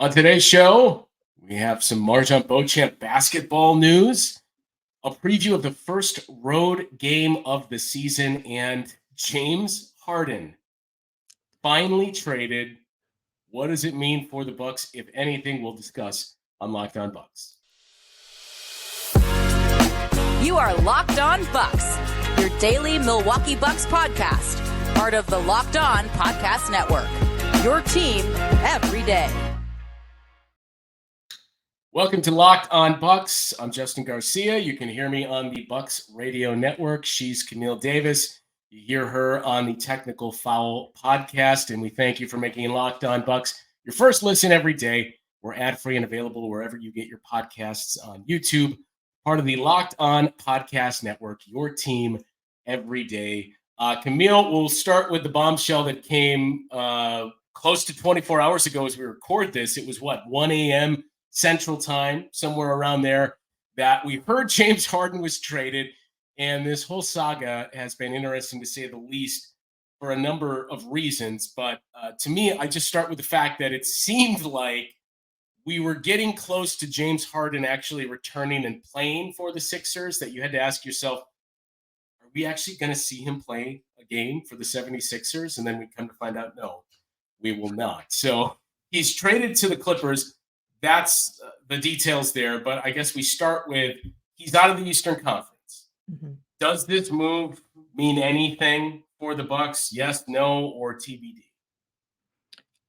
On today's show, we have some MarJon Beauchamp basketball news, a preview of the first road game of the season, and James Harden finally traded. What does it mean for the Bucks, if anything? We'll discuss on Locked On Bucks. You are Locked On Bucks, your daily Milwaukee Bucks podcast, part of the Locked On Podcast Network. Your team every day. Welcome to Locked On Bucks. I'm Justin Garcia. You can hear me on the Bucks Radio Network. She's Camille Davis. You hear her on the Technical Foul podcast, and we thank you for making Locked On Bucks your first listen every day. We're ad-free and available wherever you get your podcasts on YouTube. Part of the Locked On Podcast Network, your team every day. Camille, we'll start with the bombshell that came close to 24 hours ago as we record this. It was, 1 a.m. Central Time, somewhere around there, that we heard James Harden was traded. And this whole saga has been interesting, to say the least, for a number of reasons. But to me, I just start with the fact that it seemed like we were getting close to James Harden actually returning and playing for the Sixers, that you had to ask yourself, are we actually going to see him play a game for the 76ers? And then we come to find out, no, we will not. So he's traded to the Clippers. That's the details there. But I guess we start with, he's out of the Eastern Conference. Mm-hmm. Does this move mean anything for the Bucks? Yes, no, or TBD?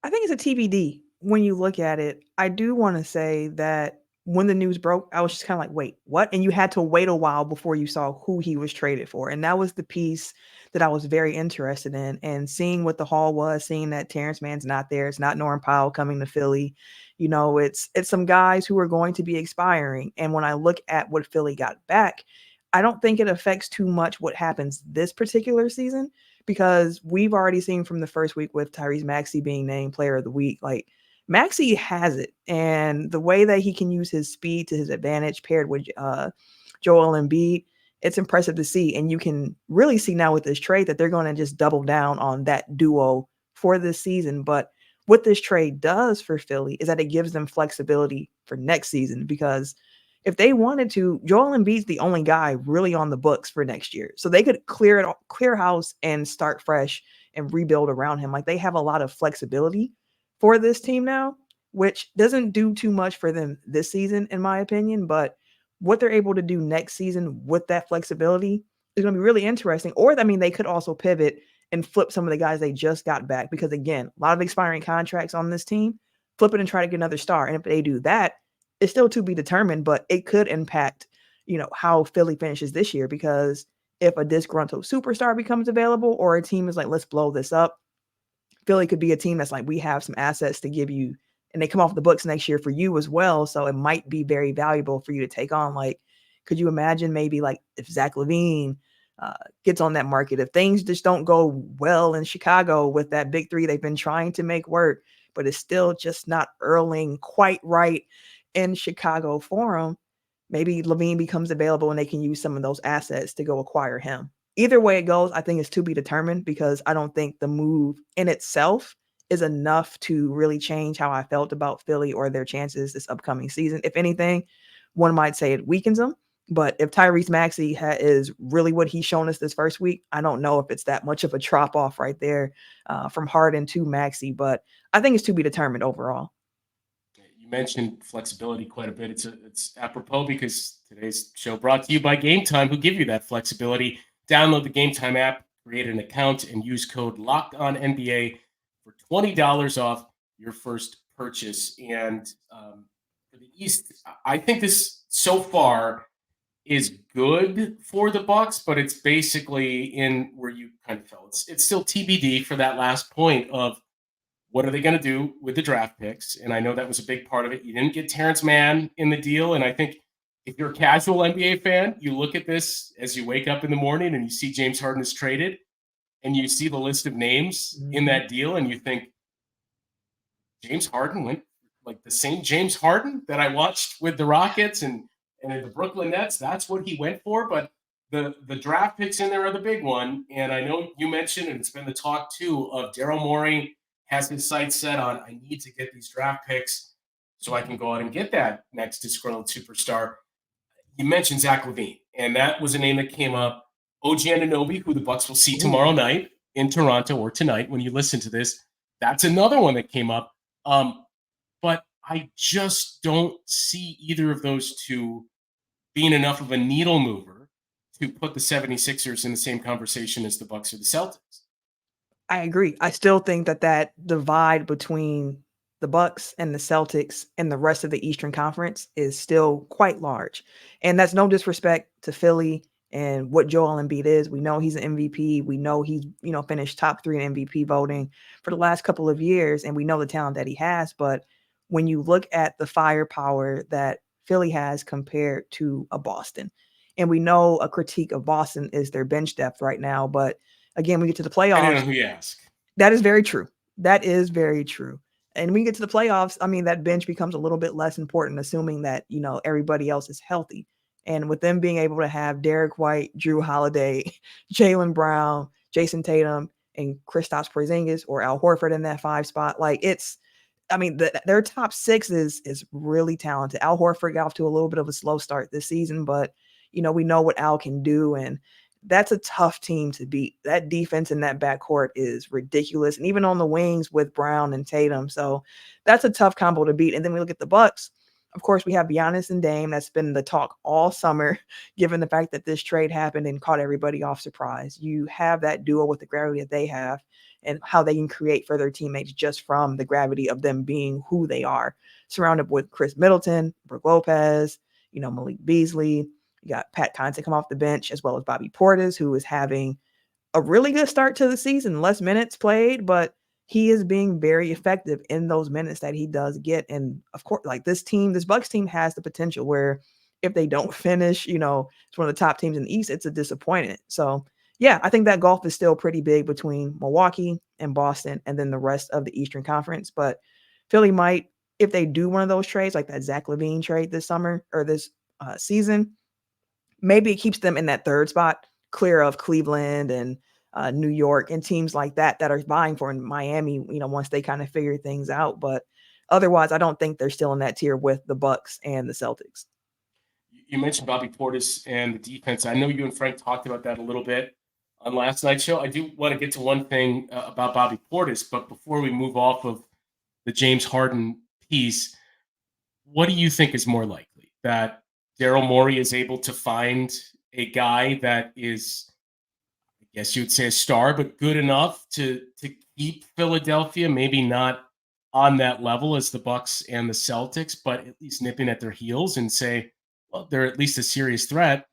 I think it's a TBD. When you look at it, I do want to say that when the news broke, I was just kind of like, wait, what? And you had to wait a while before you saw who he was traded for. And that was the piece that I was very interested in. And seeing what the haul was, seeing that Terrence Mann's not there. It's not Norman Powell coming to Philly. You know, it's some guys who are going to be expiring. And when I look at what Philly got back, I don't think it affects too much what happens this particular season, because we've already seen from the first week with Tyrese Maxey being named Player of the Week, like, Maxey has it, and the way that he can use his speed to his advantage paired with Joel Embiid, it's impressive to see. And you can really see now with this trade that they're going to just double down on that duo for this season. But what this trade does for Philly is that it gives them flexibility for next season, because if they wanted to, Joel Embiid's the only guy really on the books for next year. So they could clear house and start fresh and rebuild around him. Like, they have a lot of flexibility for this team now, which doesn't do too much for them this season, in my opinion. But what they're able to do next season with that flexibility is going to be really interesting. Or, I mean, they could also pivot and flip some of the guys they just got back, because, again, a lot of expiring contracts on this team. Flip it and try to get another star. And if they do that, it's still to be determined, but it could impact, how Philly finishes this year. Because if a disgruntled superstar becomes available, or a team is like, let's blow this up, Philly could be a team that's like, we have some assets to give you, and they come off the books next year for you as well. So it might be very valuable for you to take on. Like, could you imagine maybe like if Zach LaVine gets on that market, if things just don't go well in Chicago with that big three they've been trying to make work, but it's still just not earling quite right in Chicago for him, maybe LaVine becomes available and they can use some of those assets to go acquire him. Either way it goes, I think it's to be determined, because I don't think the move in itself is enough to really change how I felt about Philly or their chances this upcoming season. If anything, one might say it weakens them. But if Tyrese Maxey is really what he's shown us this first week, I don't know if it's that much of a drop off right there from Harden to Maxey. But I think it's to be determined overall. You mentioned flexibility quite a bit. It's apropos, because today's show brought to you by Game Time, who give you that flexibility. Download the Game Time app, create an account, and use code LOCKEDONNBA for $20 off your first purchase. And for the East, I think this so far is good for the Bucks, but it's basically in where you kind of fell. It's still TBD for that last point of what are they going to do with the draft picks. And I know that was a big part of it. You didn't get Terrence Mann in the deal, and I think if you're a casual NBA fan, you look at this as you wake up in the morning and you see James Harden is traded, and you see the list of names in that deal, and you think, James Harden went like the same James Harden that I watched with the Rockets and the Brooklyn Nets. That's what he went for. But the draft picks in there are the big one. And I know you mentioned, and it's been the talk too, of Daryl Morey has his sights set on, I need to get these draft picks. so I can go out and get that next disgruntled superstar. You mentioned Zach LaVine, and that was a name that came up. OG Anunoby, who the Bucks will see tomorrow night in Toronto, or tonight when you listen to this. That's another one that came up. But I just don't see either of those two being enough of a needle mover to put the 76ers in the same conversation as the Bucks or the Celtics. I agree. I still think that divide between the Bucks and the Celtics and the rest of the Eastern Conference is still quite large. And that's no disrespect to Philly and what Joel Embiid is. We know he's an MVP. We know he's, finished top 3 in MVP voting for the last couple of years, and we know the talent that he has. But when you look at the firepower that Philly has compared to a Boston, and we know a critique of Boston is their bench depth right now, but again, we get to the playoffs. I don't know who you ask. That is very true. That is very true. And when you get to the playoffs, I mean, that bench becomes a little bit less important, assuming that, everybody else is healthy. And with them being able to have Derek White, Drew Holiday, Jaylen Brown, Jason Tatum, and Kristaps Porzingis or Al Horford in that 5 spot, their top 6 is really talented. Al Horford got off to a little bit of a slow start this season, but, we know what Al can do. And that's a tough team to beat. That defense in that backcourt is ridiculous. And even on the wings with Brown and Tatum. So that's a tough combo to beat. And then we look at the Bucks. Of course, we have Giannis and Dame. That's been the talk all summer, given the fact that this trade happened and caught everybody off surprise. You have that duo with the gravity that they have and how they can create for their teammates just from the gravity of them being who they are, surrounded with Chris Middleton, Brook Lopez, Malik Beasley. You got Pat Connaughton come off the bench, as well as Bobby Portis, who is having a really good start to the season. Less minutes played, but he is being very effective in those minutes that he does get. And of course, this Bucks team has the potential where if they don't finish, it's one of the top teams in the East, it's a disappointment. So yeah, I think that gulf is still pretty big between Milwaukee and Boston and then the rest of the Eastern Conference. But Philly might, if they do one of those trades, like that Zach LaVine trade this summer or this season, maybe it keeps them in that 3rd spot, clear of Cleveland and New York and teams like that are vying for in Miami, once they kind of figure things out. But otherwise, I don't think they're still in that tier with the Bucks and the Celtics. You mentioned Bobby Portis and the defense. I know you and Frank talked about that a little bit on last night's show. I do want to get to one thing about Bobby Portis, but before we move off of the James Harden piece, what do you think is more likely? That Daryl Morey is able to find a guy that is, I guess you would say a star, but good enough to keep Philadelphia, maybe not on that level as the Bucks and the Celtics, but at least nipping at their heels and say, well, they're at least a serious threat,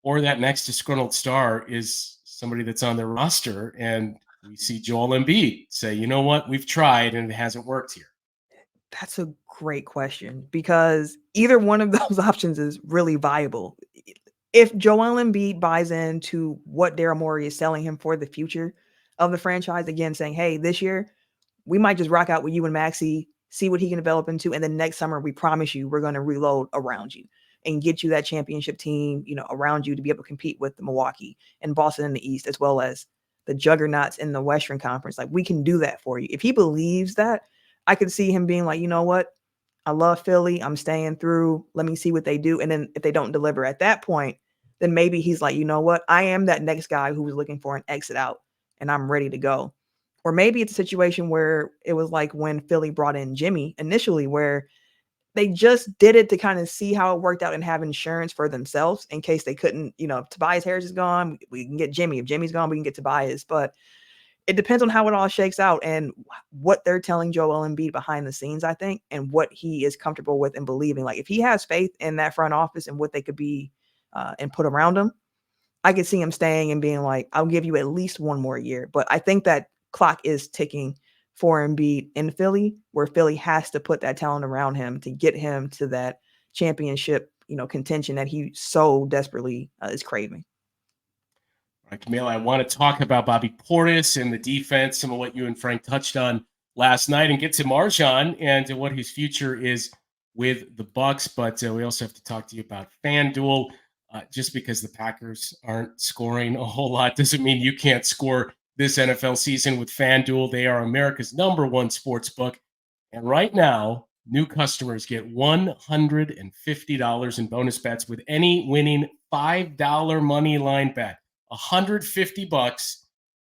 or that next disgruntled star is somebody that's on their roster. And we see Joel Embiid say, you know what, we've tried and it hasn't worked here. That's a great question because either one of those options is really viable. If Joel Embiid buys into what Daryl Morey is selling him for the future of the franchise, again, saying, hey, this year, we might just rock out with you and Maxey, see what he can develop into. And then next summer, we promise you, we're going to reload around you and get you that championship team, around you to be able to compete with the Milwaukee and Boston in the East, as well as the juggernauts in the Western Conference. We can do that for you. If he believes that, I could see him being like, you know what? I love Philly. I'm staying through. Let me see what they do. And then if they don't deliver at that point, then maybe he's like, you know what? I am that next guy who was looking for an exit out and I'm ready to go. Or maybe it's a situation where it was like when Philly brought in Jimmy initially, where they just did it to kind of see how it worked out and have insurance for themselves in case they couldn't, if Tobias Harris is gone, we can get Jimmy. If Jimmy's gone, we can get Tobias. But it depends on how it all shakes out and what they're telling Joel Embiid behind the scenes, I think, and what he is comfortable with and believing. If he has faith in that front office and what they could be and put around him, I could see him staying and being like, I'll give you at least one more year. But I think that clock is ticking for Embiid in Philly, where Philly has to put that talent around him to get him to that championship, contention that he so desperately is craving. All right, Camille, I want to talk about Bobby Portis and the defense, some of what you and Frank touched on last night, and get to MarJon and what his future is with the Bucks. But we also have to talk to you about FanDuel. Just because the Packers aren't scoring a whole lot doesn't mean you can't score this NFL season with FanDuel. They are America's #1 sports book. And right now, New customers get $150 in bonus bets with any winning $5 money line bet. $150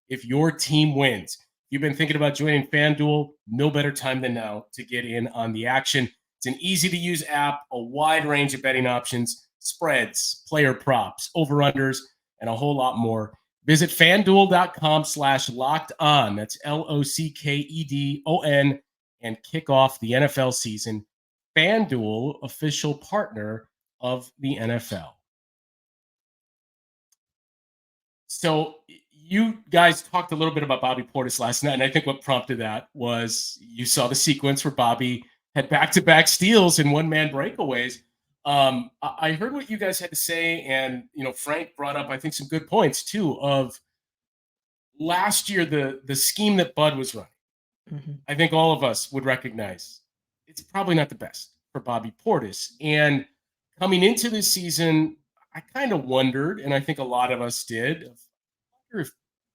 if your team wins. If you've been thinking about joining FanDuel, no better time than now to get in on the action. It's an easy-to-use app, a wide range of betting options, spreads, player props, over-unders, and a whole lot more. Visit FanDuel.com/locked-on. That's LOCKEDON, and kick off the NFL season. FanDuel, official partner of the NFL. So you guys talked a little bit about Bobby Portis last night, and I think what prompted that was you saw the sequence where Bobby had back-to-back steals and one-man breakaways. I heard what you guys had to say, and Frank brought up, I think, some good points too. Of last year, the scheme that Bud was running, I think all of us would recognize it's probably not the best for Bobby Portis. And coming into this season, I kind of wondered, and I think a lot of us did, I wonder if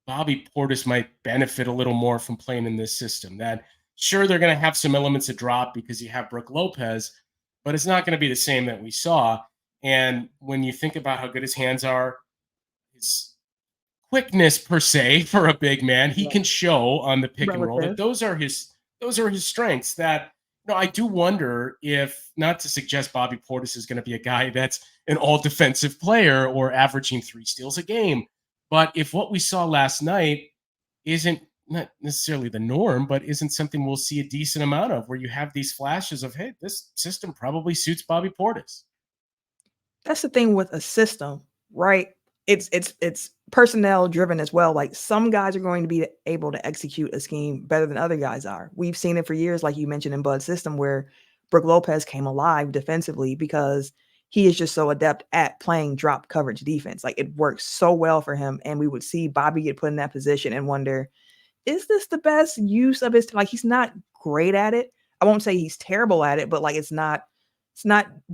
Bobby Portis might benefit a little more from playing in this system. That sure, they're going to have some elements of drop because you have Brook Lopez, but it's not going to be the same that we saw. And when you think about how good his hands are, his quickness per se for a big man, he can show on the pick and roll that those are his strengths. That I do wonder if, not to suggest Bobby Portis is going to be a guy that's an all defensive player or averaging 3 steals a game, but if what we saw last night isn't not necessarily the norm, but isn't something we'll see a decent amount of, where you have these flashes of, hey, this system probably suits Bobby Portis. That's the thing with a system, right? It's personnel driven as well. Like, some guys are going to be able to execute a scheme better than other guys are. We've seen it for years, like you mentioned in Bud's system, where Brook Lopez came alive defensively because he is just so adept at playing drop coverage defense. Like, it works so well for him. And we would see Bobby get put in that position and wonder, is this the best use of his, like, he's not great at it. I won't say he's terrible at it, but like, it's not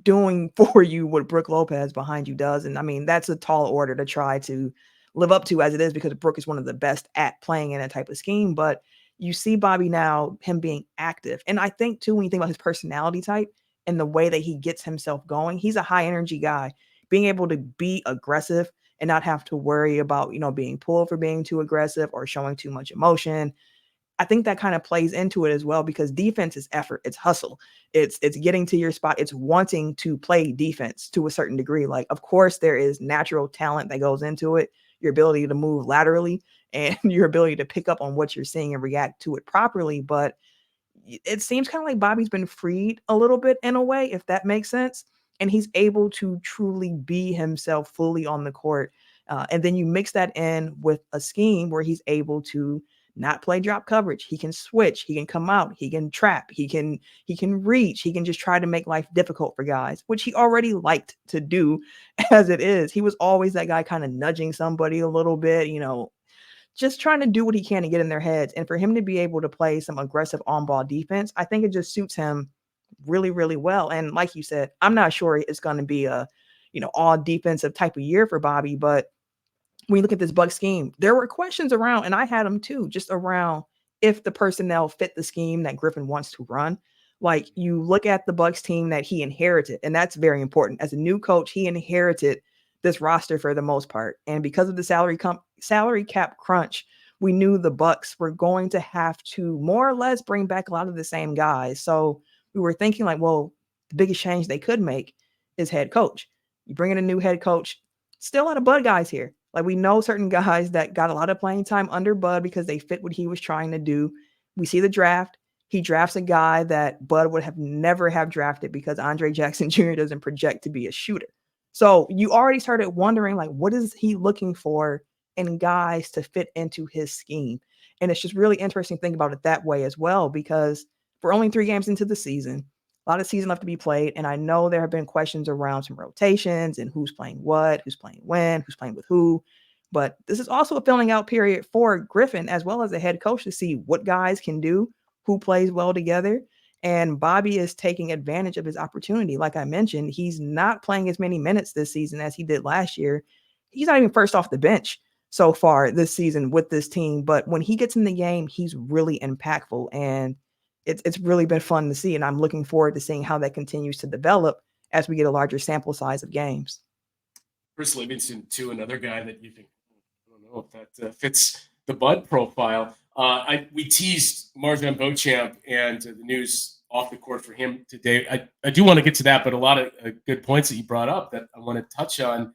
doing for you what Brook Lopez behind you does. And I mean, that's a tall order to try to live up to as it is, because Brook is one of the best at playing in that type of scheme. But you see Bobby now, him being active. And I think too, when you think about his personality type and the way that he gets himself going, he's a high energy guy. Being able to be aggressive and not have to worry about, being pulled for being too aggressive or showing too much emotion. I think that kind of plays into it as well, because defense is effort. It's hustle. It's getting to your spot. It's wanting to play defense to a certain degree. Like, of course, there is natural talent that goes into it, your ability to move laterally and your ability to pick up on what you're seeing and react to it properly. But it seems kind of like Bobby's been freed a little bit in a way, if that makes sense. And he's able to truly be himself fully on the court. And then you mix that in with a scheme where he's able to not play drop coverage. He can switch. He can come out. He can trap. He can reach. He can just try to make life difficult for guys, which he already liked to do as it is. He was always that guy kind of nudging somebody a little bit, just trying to do what he can to get in their heads. And for him to be able to play some aggressive on-ball defense, I think it just suits him really, really well. And like you said, I'm not sure it's going to be a, all defensive type of year for Bobby, but when you look at this Bucks scheme, there were questions around, and I had them too, just around if the personnel fit the scheme that Griffin wants to run. Like, you look at the Bucks team that he inherited, and that's very important. As a new coach, he inherited this roster for the most part. And because of the salary cap crunch, we knew the Bucks were going to have to more or less bring back a lot of the same guys. So we were thinking like, well, the biggest change they could make is head coach. You bring in a new head coach, still a lot of Bud guys here. Like, we know certain guys that got a lot of playing time under Bud because they fit what he was trying to do. We see the draft. He drafts a guy that Bud would have never have drafted because Andre Jackson Jr. doesn't project to be a shooter. So you already started wondering, like, what is he looking for in guys to fit into his scheme? And it's just really interesting to think about it that way as well, because we're only 3 games into the season, a lot of season left to be played. And I know there have been questions around some rotations and who's playing what, who's playing when, who's playing with who. But this is also a filling out period for Griffin as well as a head coach to see what guys can do, who plays well together. And Bobby is taking advantage of his opportunity. Like I mentioned, he's not playing as many minutes this season as he did last year. He's not even first off the bench so far this season with this team. But when he gets in the game, he's really impactful. And it's really been fun to see, and I'm looking forward to seeing how that continues to develop as we get a larger sample size of games. Chris Livingston, too, another guy that you think, I don't know if that fits the Bud profile. We teased MarJon Beauchamp and the news off the court for him today. I do want to get to that, but a lot of good points that you brought up that I want to touch on.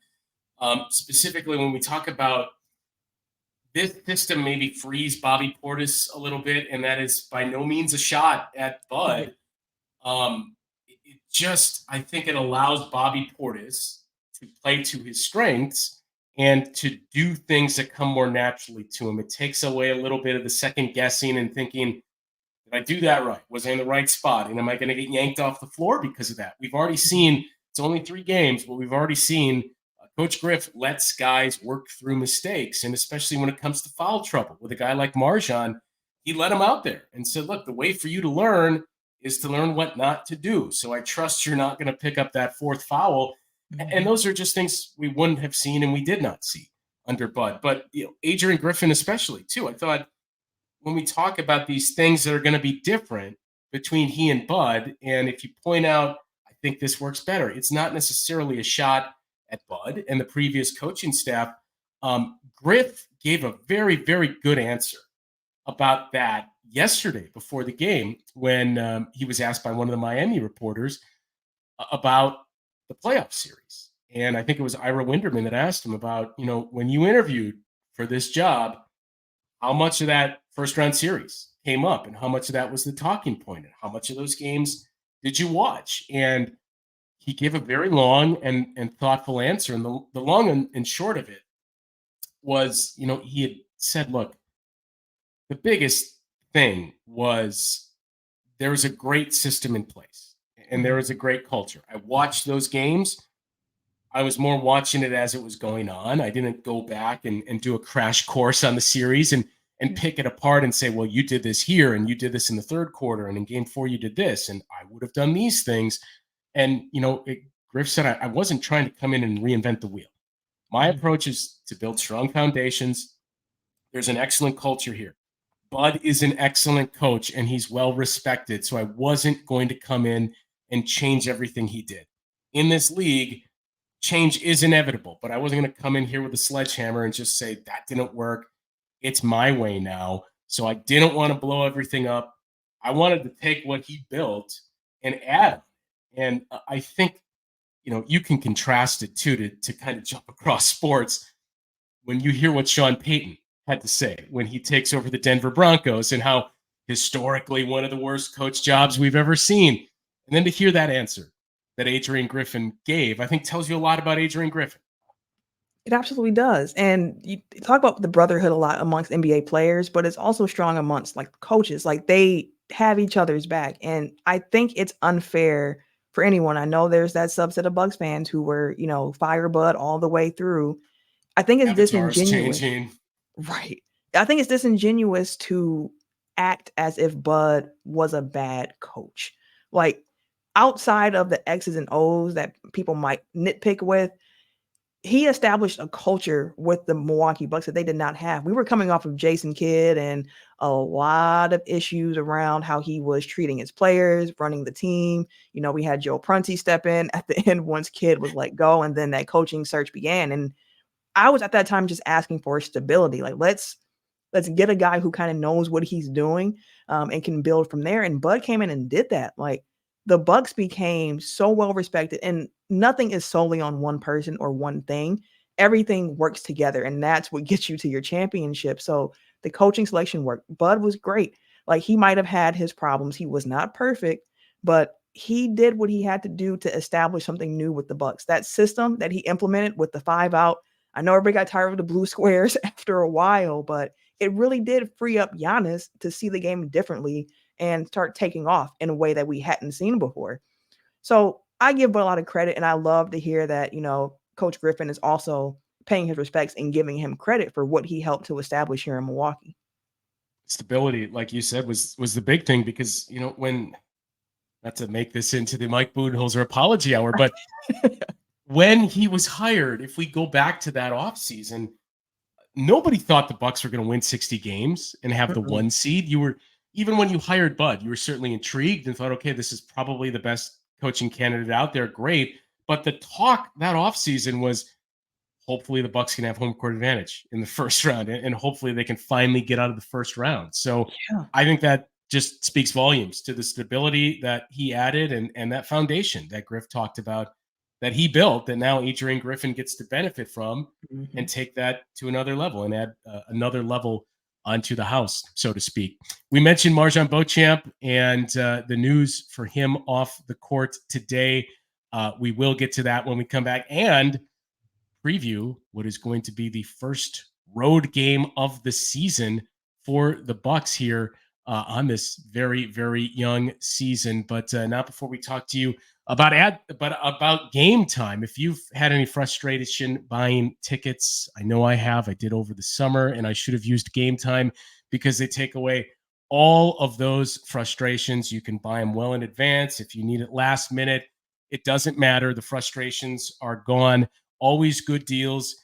Specifically, when we talk about this system maybe frees Bobby Portis a little bit, and that is by no means a shot at Bud. It just, I think it allows Bobby Portis to play to his strengths and to do things that come more naturally to him. It takes away a little bit of the second guessing and thinking, did I do that right? Was I in the right spot? And am I going to get yanked off the floor because of that? We've already seen, it's only 3 games, but we've already seen Coach Griff lets guys work through mistakes, and especially when it comes to foul trouble. With a guy like MarJon, he let him out there and said, look, the way for you to learn is to learn what not to do. So I trust you're not going to pick up that 4th foul. And those are just things we wouldn't have seen and we did not see under Bud. But Adrian Griffin especially, too. I thought when we talk about these things that are going to be different between he and Bud, and if you point out, I think this works better, it's not necessarily a shot at Bud and the previous coaching staff. Griff gave a very, very good answer about that yesterday before the game when he was asked by one of the Miami reporters about the playoff series. And I think it was Ira Winderman that asked him about, when you interviewed for this job, how much of that first round series came up and how much of that was the talking point and how much of those games did you watch? And he gave a very long and thoughtful answer. And the long and short of it was, he had said, look, the biggest thing was there was a great system in place and there was a great culture. I watched those games. I was more watching it as it was going on. I didn't go back and do a crash course on the series and pick it apart and say, well, you did this here and you did this in the 3rd quarter and in game 4 you did this and I would have done these things. And, Griff said, I wasn't trying to come in and reinvent the wheel. My approach is to build strong foundations. There's an excellent culture here. Bud is an excellent coach and he's well respected. So I wasn't going to come in and change everything he did. In this league, change is inevitable, but I wasn't going to come in here with a sledgehammer and just say that didn't work. It's my way now. So I didn't want to blow everything up. I wanted to take what he built and add. And I think, you can contrast it too to kind of jump across sports when you hear what Sean Payton had to say when he takes over the Denver Broncos and how historically one of the worst coach jobs we've ever seen. And then to hear that answer that Adrian Griffin gave, I think tells you a lot about Adrian Griffin. It absolutely does. And you talk about the brotherhood a lot amongst NBA players, but it's also strong amongst coaches. They have each other's back. And I think it's unfair for anyone. I know there's that subset of Bucks fans who were, fire Bud all the way through. I think it's disingenuous. Changing. Right. I think it's disingenuous to act as if Bud was a bad coach. Outside of the X's and O's that people might nitpick with, he established a culture with the Milwaukee Bucks that they did not have. We were coming off of Jason Kidd and a lot of issues around how he was treating his players, running the team. We had Joe Prunty step in at the end once Kidd was let go, and then that coaching search began. And I was at that time just asking for stability. Let's get a guy who kind of knows what he's doing and can build from there. And Bud came in and did that. The Bucks became so well respected, and nothing is solely on one person or one thing. Everything works together, and that's what gets you to your championship. So the coaching selection worked. Bud was great. He might have had his problems. He was not perfect, but he did what he had to do to establish something new with the Bucks. That system that he implemented with the 5 out, I know everybody got tired of the blue squares after a while, but it really did free up Giannis to see the game differently and start taking off in a way that we hadn't seen before. So I give Bud a lot of credit, and I love to hear that, Coach Griffin is also paying his respects and giving him credit for what he helped to establish here in Milwaukee. Stability, like you said, was the big thing because, when, not to make this into the Mike Budenholzer apology hour, but when he was hired, if we go back to that offseason, nobody thought the Bucks were going to win 60 games and have the 1 seed. You even when you hired Bud, you were certainly intrigued and thought, okay, this is probably the best coaching candidate out there. Great. But the talk that offseason was hopefully the Bucks can have home court advantage in the first round, and hopefully they can finally get out of the first round. So Yeah. I think that just speaks volumes to the stability that he added and that foundation that Griff talked about that he built that now Adrian Griffin gets to benefit from and take that to another level and add another level onto the house, so to speak. We mentioned MarJon Beauchamp and the news for him off the court today. We will get to that when we come back and preview what is going to be the first road game of the season for the Bucks here on this very, very young season. But not before we talk to you about game time. If you've had any frustration buying tickets, I know I have. I did over the summer, and I should have used Game Time because they take away all of those frustrations. You can buy them well in advance. If you need it last minute, it doesn't matter. The frustrations are gone. Always good deals.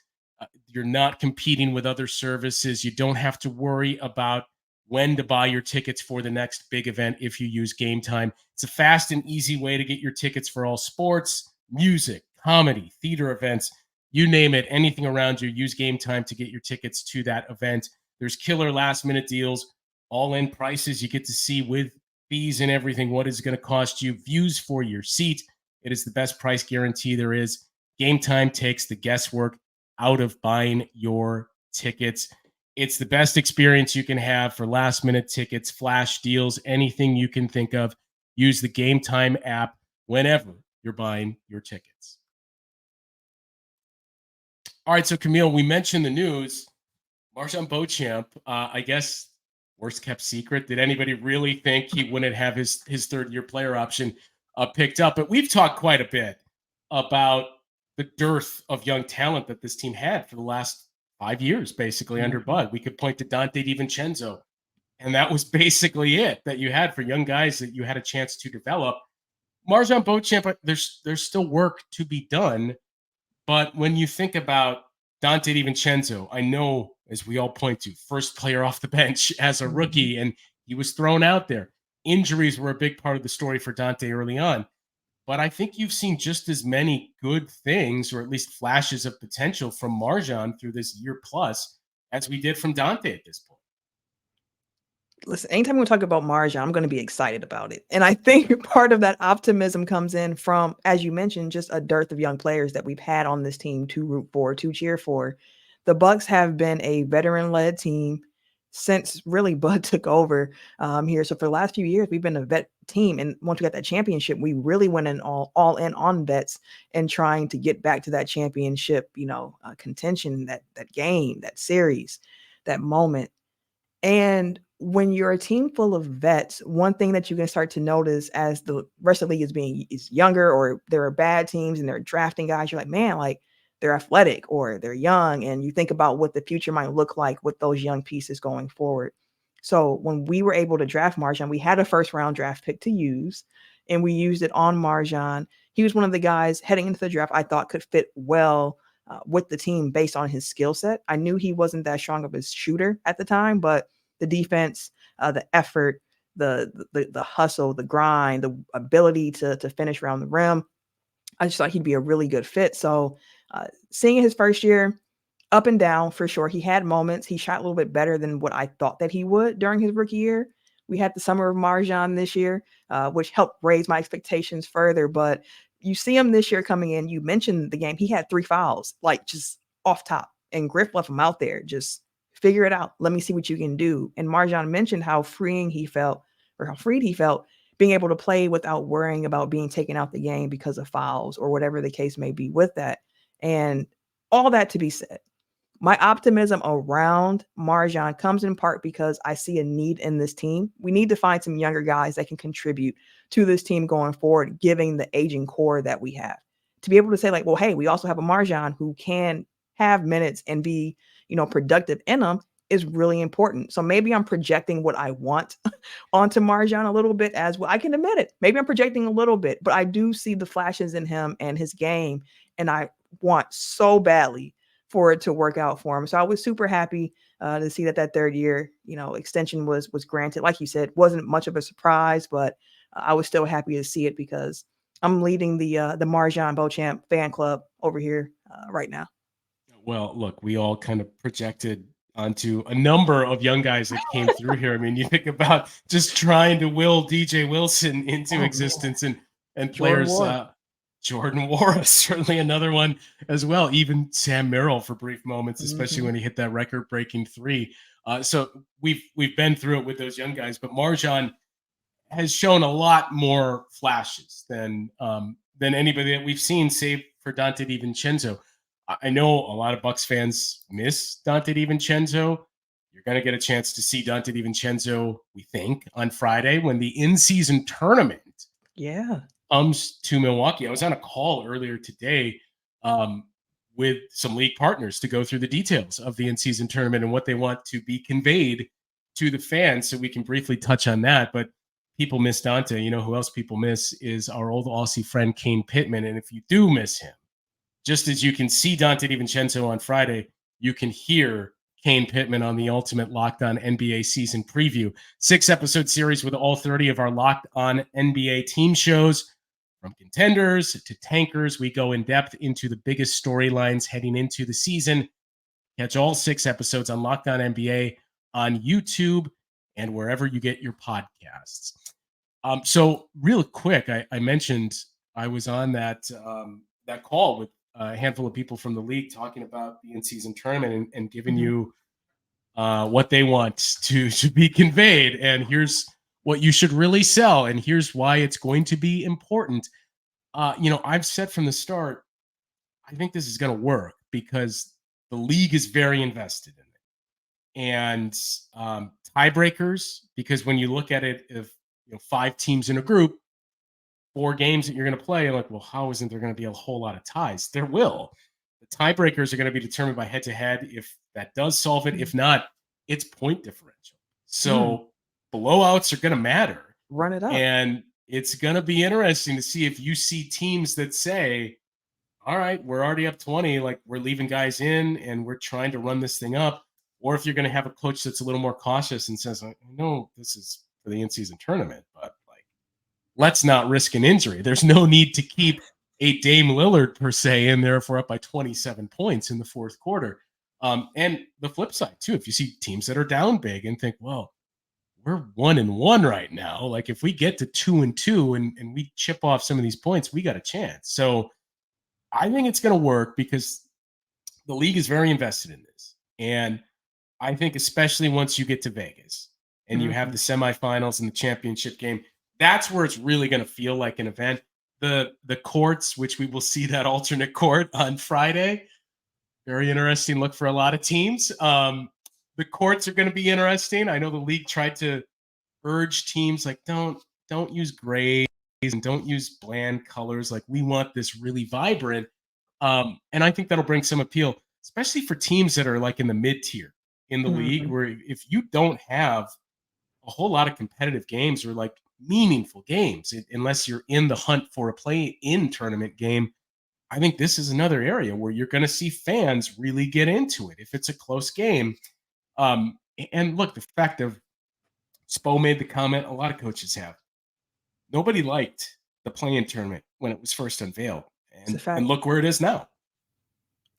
You're not competing with other services. You don't have to worry about when to buy your tickets for the next big event if you use Game Time. It's a fast and easy way to get your tickets for all sports, music, comedy, theater events, you name it, anything around you. Use Game Time to get your tickets to that event. There's killer last-minute deals, all-in prices. You get to see with fees and everything what is going to cost you, views for your seat. It is the best price guarantee there is. Game Time takes the guesswork out of buying your tickets. It's the best experience you can have for last-minute tickets, flash deals, anything you can think of. Use the Game Time app whenever you're buying your tickets. All right, so Camille, we mentioned the news. MarJon Beauchamp, I guess, worst kept secret. Did anybody really think he wouldn't have his third-year player option picked up? But we've talked quite a bit about the dearth of young talent that this team had for the last 5 years, basically, under Bud. We could point to Dante DiVincenzo, and that was basically it that you had for young guys that you had a chance to develop. MarJon Beauchamp, there's still work to be done, but when you think about Dante DiVincenzo, I know, as we all point to, first player off the bench as a rookie, and he was thrown out there. Injuries were a big part of the story for Dante early on. But I think you've seen just as many good things, or at least flashes of potential from MarJon through this year plus as we did from Dante at this point. Listen, anytime we talk about MarJon, I'm going to be excited about it. And I think part of that optimism comes in from, as you mentioned, just a dearth of young players that we've had on this team to root for, to cheer for. The Bucks have been a veteran-led team since really Bud took over here. So for the last few years, we've been a vet team. And once we got that championship, we really went in all in on vets and trying to get back to that championship, contention, that game, that series, that moment. And when you're a team full of vets, one thing that you can start to notice as the rest of the league is younger, or there are bad teams and they're drafting guys, you're like, man, like they're athletic or they're young. And you think about what the future might look like with those young pieces going forward. So when we were able to draft MarJon, we had a first round draft pick to use, and we used it on MarJon. He was one of the guys heading into the draft I thought could fit well with the team based on his skill set. I knew he wasn't that strong of a shooter at the time, but the defense, the effort, the hustle, the grind, the ability to finish around the rim, I just thought he'd be a really good fit. So seeing his first year, up and down for sure. He had moments. He shot a little bit better than what I thought that he would during his rookie year. We had the summer of MarJon this year, which helped raise my expectations further. But you see him this year coming in. You mentioned the game. He had 3 fouls, like just off top. And Griff left him out there. Just figure it out. Let me see what you can do. And MarJon mentioned how freeing he felt, or how freed he felt, being able to play without worrying about being taken out the game because of fouls or whatever the case may be with that. And all that to be said, my optimism around MarJon comes in part because I see a need in this team. We need to find some younger guys that can contribute to this team going forward, giving the aging core that we have. To be able to say like, well, hey, we also have a MarJon who can have minutes and be, productive in them is really important. So maybe I'm projecting what I want onto MarJon a little bit as well. I can admit it. Maybe I'm projecting a little bit, but I do see the flashes in him and his game, and I want so badly for it to work out for him. So I was super happy to see that third year, extension was granted. Like you said, wasn't much of a surprise, but I was still happy to see it because I'm leading the MarJon Beauchamp fan club over here right now. Well, look, we all kind of projected onto a number of young guys that came through here. I mean, you think about just trying to will DJ Wilson into existence and players. Jordan Wara, certainly another one as well. Even Sam Merrill for brief moments, especially when he hit that record-breaking three. So we've been through it with those young guys, but MarJon has shown a lot more flashes than anybody that we've seen, save for Dante DiVincenzo. I know a lot of Bucks fans miss Dante DiVincenzo. You're going to get a chance to see Dante DiVincenzo, we think, on Friday when the in-season tournament comes to Milwaukee. I was on a call earlier today with some league partners to go through the details of the in-season tournament and what they want to be conveyed to the fans, so we can briefly touch on that. But people miss Dante. You know who else people miss is our old Aussie friend Kane Pittman. And if you do miss him, just as you can see Dante DiVincenzo on Friday, you can hear Kane Pittman on the Ultimate Locked On NBA season preview. 6-episode series with all 30 of our Locked On NBA team shows. From contenders to tankers, we go in depth into the biggest storylines heading into the season. Catch all 6 episodes on Locked On NBA on YouTube and wherever you get your podcasts. So real quick, I mentioned I was on that call with a handful of people from the league talking about the in-season tournament and giving you what they want to be conveyed. And here's what you should really sell. And here's why it's going to be important. I've said from the start, I think this is going to work because the league is very invested in it. And tiebreakers, because when you look at it, if 5 teams in a group, 4 games that you're going to play, like, well, how isn't there going to be a whole lot of ties? There will. The tiebreakers are going to be determined by head-to-head. If that does solve it, if not, it's point differential. So blowouts are going to matter. Run it up. And it's going to be interesting to see if you see teams that say, all right, we're already up 20, like we're leaving guys in and we're trying to run this thing up. Or if you're going to have a coach that's a little more cautious and says, I know this is for the in-season tournament, but let's not risk an injury. There's no need to keep a Dame Lillard per se in there if we're up by 27 points in the fourth quarter. And the flip side too, if you see teams that are down big and think, well, we're 1-1 right now. Like if we get to 2-2 and we chip off some of these points, we got a chance. So I think it's going to work because the league is very invested in this. And I think especially once you get to Vegas and you have the semifinals and the championship game, that's where it's really going to feel like an event. The courts, which we will see that alternate court on Friday, very interesting look for a lot of teams. The courts are going to be interesting. I know the league tried to urge teams like don't use grays and don't use bland colors. Like we want this really vibrant. And I think that'll bring some appeal, especially for teams that are like in the mid-tier in the league, where if you don't have a whole lot of competitive games or like meaningful games, unless you're in the hunt for a play-in tournament game, I think this is another area where you're going to see fans really get into it if it's a close game. And look, the fact of Spo made the comment, a lot of coaches have. Nobody liked the play-in tournament when it was first unveiled. And look where it is now.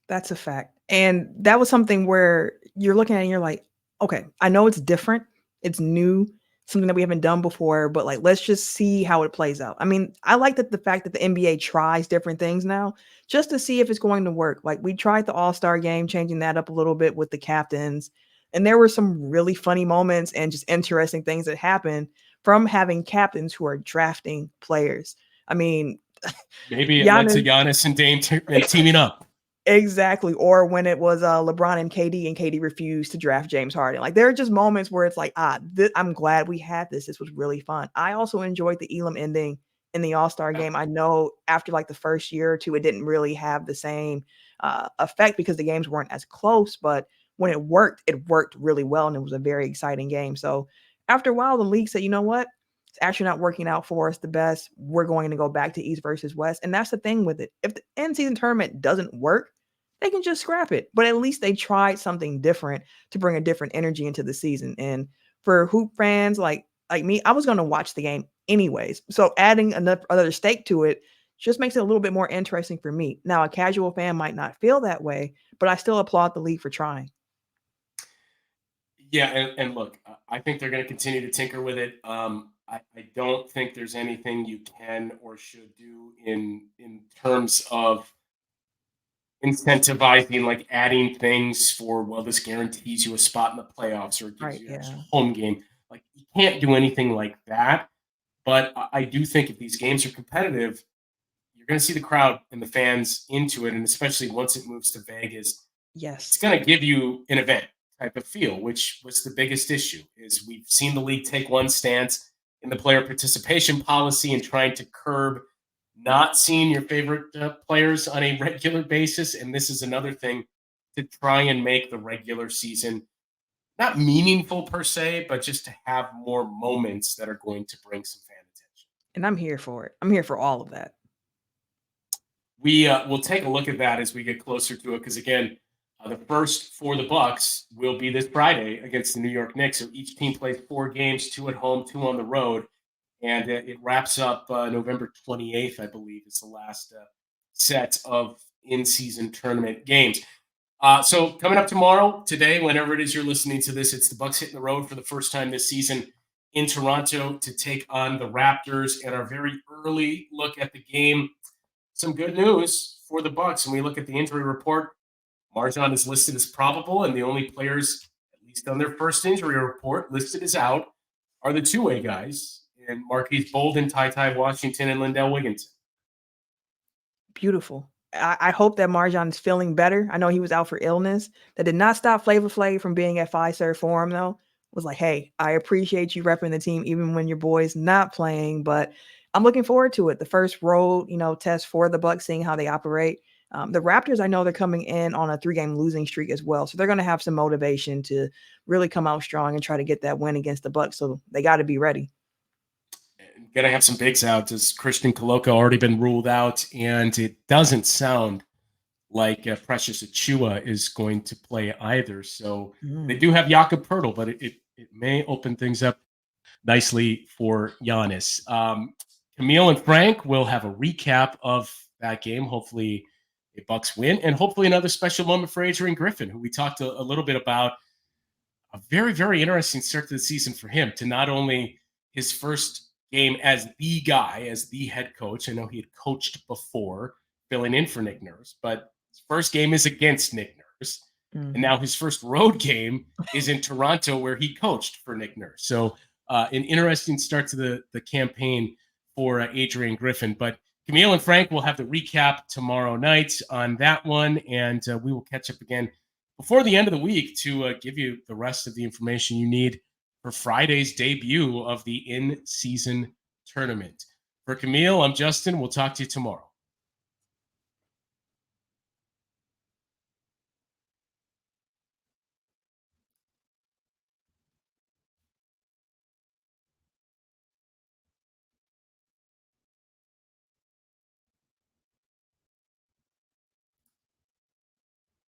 That's a fact. And that was something where you're looking at it and you're like, okay, I know it's different. It's new, something that we haven't done before, but like, let's just see how it plays out. I mean, I like that the fact that the NBA tries different things now just to see if it's going to work. Like we tried the All-Star game, changing that up a little bit with the captains. And there were some really funny moments and just interesting things that happened from having captains who are drafting players. I mean, maybe it led to Giannis and Dame teaming up. Exactly. Or when it was LeBron and KD refused to draft James Harden. Like there are just moments where it's like, I'm glad we had this. This was really fun. I also enjoyed the Elam ending in the All-Star game. I know after like the first year or two, it didn't really have the same effect because the games weren't as close, but when it worked really well. And it was a very exciting game. So after a while, the league said, you know what? It's actually not working out for us the best. We're going to go back to East versus West. And that's the thing with it. If the in-season tournament doesn't work, they can just scrap it. But at least they tried something different to bring a different energy into the season. And for hoop fans like me, I was going to watch the game anyways. So adding another stake to it just makes it a little bit more interesting for me. Now, a casual fan might not feel that way, but I still applaud the league for trying. Yeah, and look, I think they're going to continue to tinker with it. I don't think there's anything you can or should do in terms of incentivizing, like adding things for, well, this guarantees you a spot in the playoffs or it gives Right. you an extra Yeah. home game. Like you can't do anything like that. But I do think if these games are competitive, you're going to see the crowd and the fans into it, and especially once it moves to Vegas, it's Yes. going to give you an event type of feel, which was the biggest issue. Is we've seen the league take one stance in the player participation policy and trying to curb not seeing your favorite players on a regular basis, and this is another thing to try and make the regular season not meaningful per se, but just to have more moments that are going to bring some fan attention. And I'm here for it. I'm here for all of that. We will take a look at that as we get closer to it, because again, the first for the Bucks will be this Friday against the New York Knicks. So each team plays 4 games, 2 at home, 2 on the road, and it wraps up November 28th, I believe, is the last set of in-season tournament games. So coming up today, whenever it is you're listening to this, it's the Bucks hitting the road for the first time this season in Toronto to take on the Raptors. And our very early look at the game, some good news for the Bucks. When we look at the injury report, MarJon is listed as probable, and the only players, at least on their first injury report, listed as out are the two-way guys, and Marquise Bolden, Ty Washington, and Lindell Wigginton. Beautiful. I hope that MarJon is feeling better. I know he was out for illness. That did not stop Flavor Flav from being at Fiserv Forum, though. Was like, hey, I appreciate you repping the team even when your boy's not playing, but I'm looking forward to it. The first road, test for the Bucks, seeing how they operate. The Raptors, I know they're coming in on a 3-game losing streak as well, so they're going to have some motivation to really come out strong and try to get that win against the Bucks. So they got to be ready. Going to have some bigs out. As Christian Coloco already been ruled out, and it doesn't sound like Precious Achiuwa is going to play either. So they do have Jakob Poeltl, but it may open things up nicely for Giannis. Camille and Frank will have a recap of that game. Hopefully a Bucks win, and hopefully another special moment for Adrian Griffin, who we talked a little bit about. A very, very interesting start to the season for him, to not only his first game as the guy, as the head coach. I know he had coached before, filling in for Nick Nurse, but his first game is against Nick Nurse. And now his first road game is in Toronto, where he coached for Nick Nurse. So an interesting start to the campaign for Adrian Griffin. But Camille and Frank will have the recap tomorrow night on that one, and we will catch up again before the end of the week to give you the rest of the information you need for Friday's debut of the in-season tournament. For Camille, I'm Justin. We'll talk to you tomorrow.